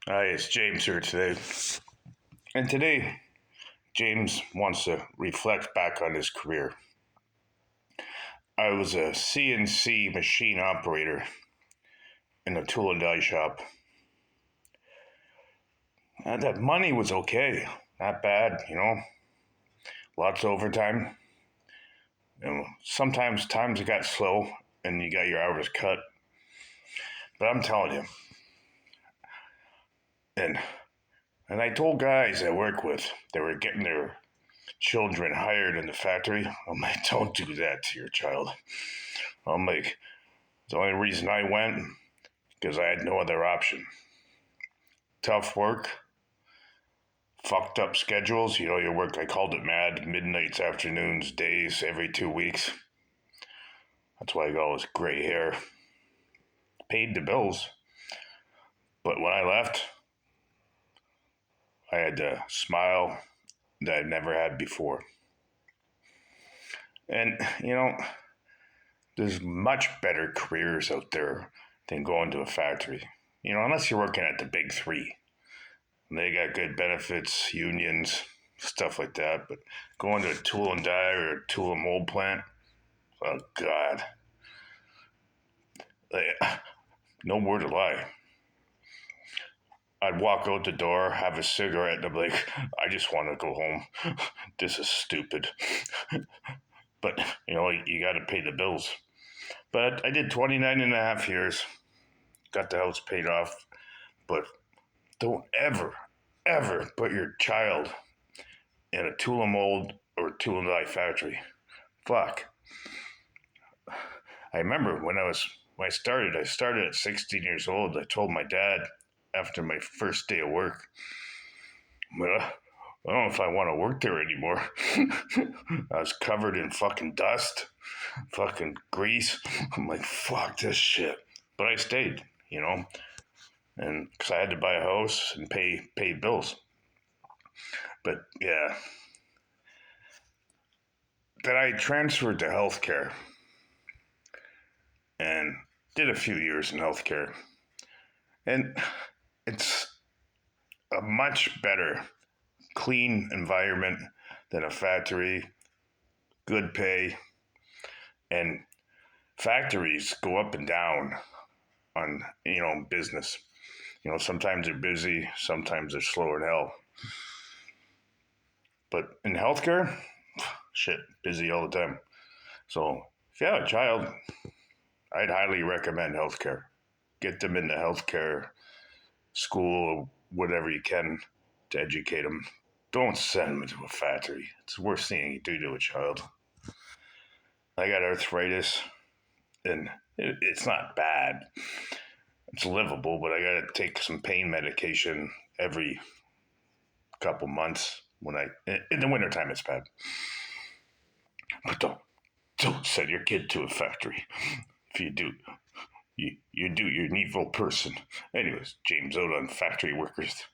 Hi, it's James here today. And today, James wants to reflect back on his career. I was a CNC machine operator in a tool and die shop. And that money was okay, not bad. Lots of overtime. Sometimes times it got slow and you got your hours cut. But I'm telling you, and and I told guys I work with they were getting their children hired in the factory. I'm like, don't do that to your child. I'm like, the only reason I went because I had no other option. Tough work, fucked up schedules. You work, I called it mad, midnights, afternoons, days, every 2 weeks. That's why I got all this gray hair. Paid the bills. But when I left, I had a smile that I'd never had before. And there's much better careers out there than going to a factory. Unless you're working at the big three. They got good benefits, unions, stuff like that. But going to a tool and die or a tool and mold plant, oh God, no word to lie. I'd walk out the door, have a cigarette, and I'm like, I just want to go home. This is stupid. But you got to pay the bills. But I did 29 and a half years, got the house paid off. But don't ever, ever put your child in a tool and mold or tool and die factory. Fuck. I remember when I started at 16 years old. I told my dad after my first day of work, well, I don't know if I want to work there anymore. I was covered in fucking dust, fucking grease. I'm like, fuck this shit. But I stayed, and because I had to buy a house and pay bills. But yeah, then I transferred to healthcare and did a few years in healthcare. And it's a much better, clean environment than a factory, good pay, and factories go up and down on, business. Sometimes they're busy, sometimes they're slow as hell. But in healthcare, shit, busy all the time. So if you have a child, I'd highly recommend healthcare. Get them into healthcare school, whatever you can to educate them. Don't send them to a factory. It's the worst thing you do to a child. I got arthritis, and it's not bad. It's livable, but I got to take some pain medication every couple months. In the wintertime, it's bad. But don't send your kid to a factory. If you do, you're an evil person. Anyways, James out on factory workers.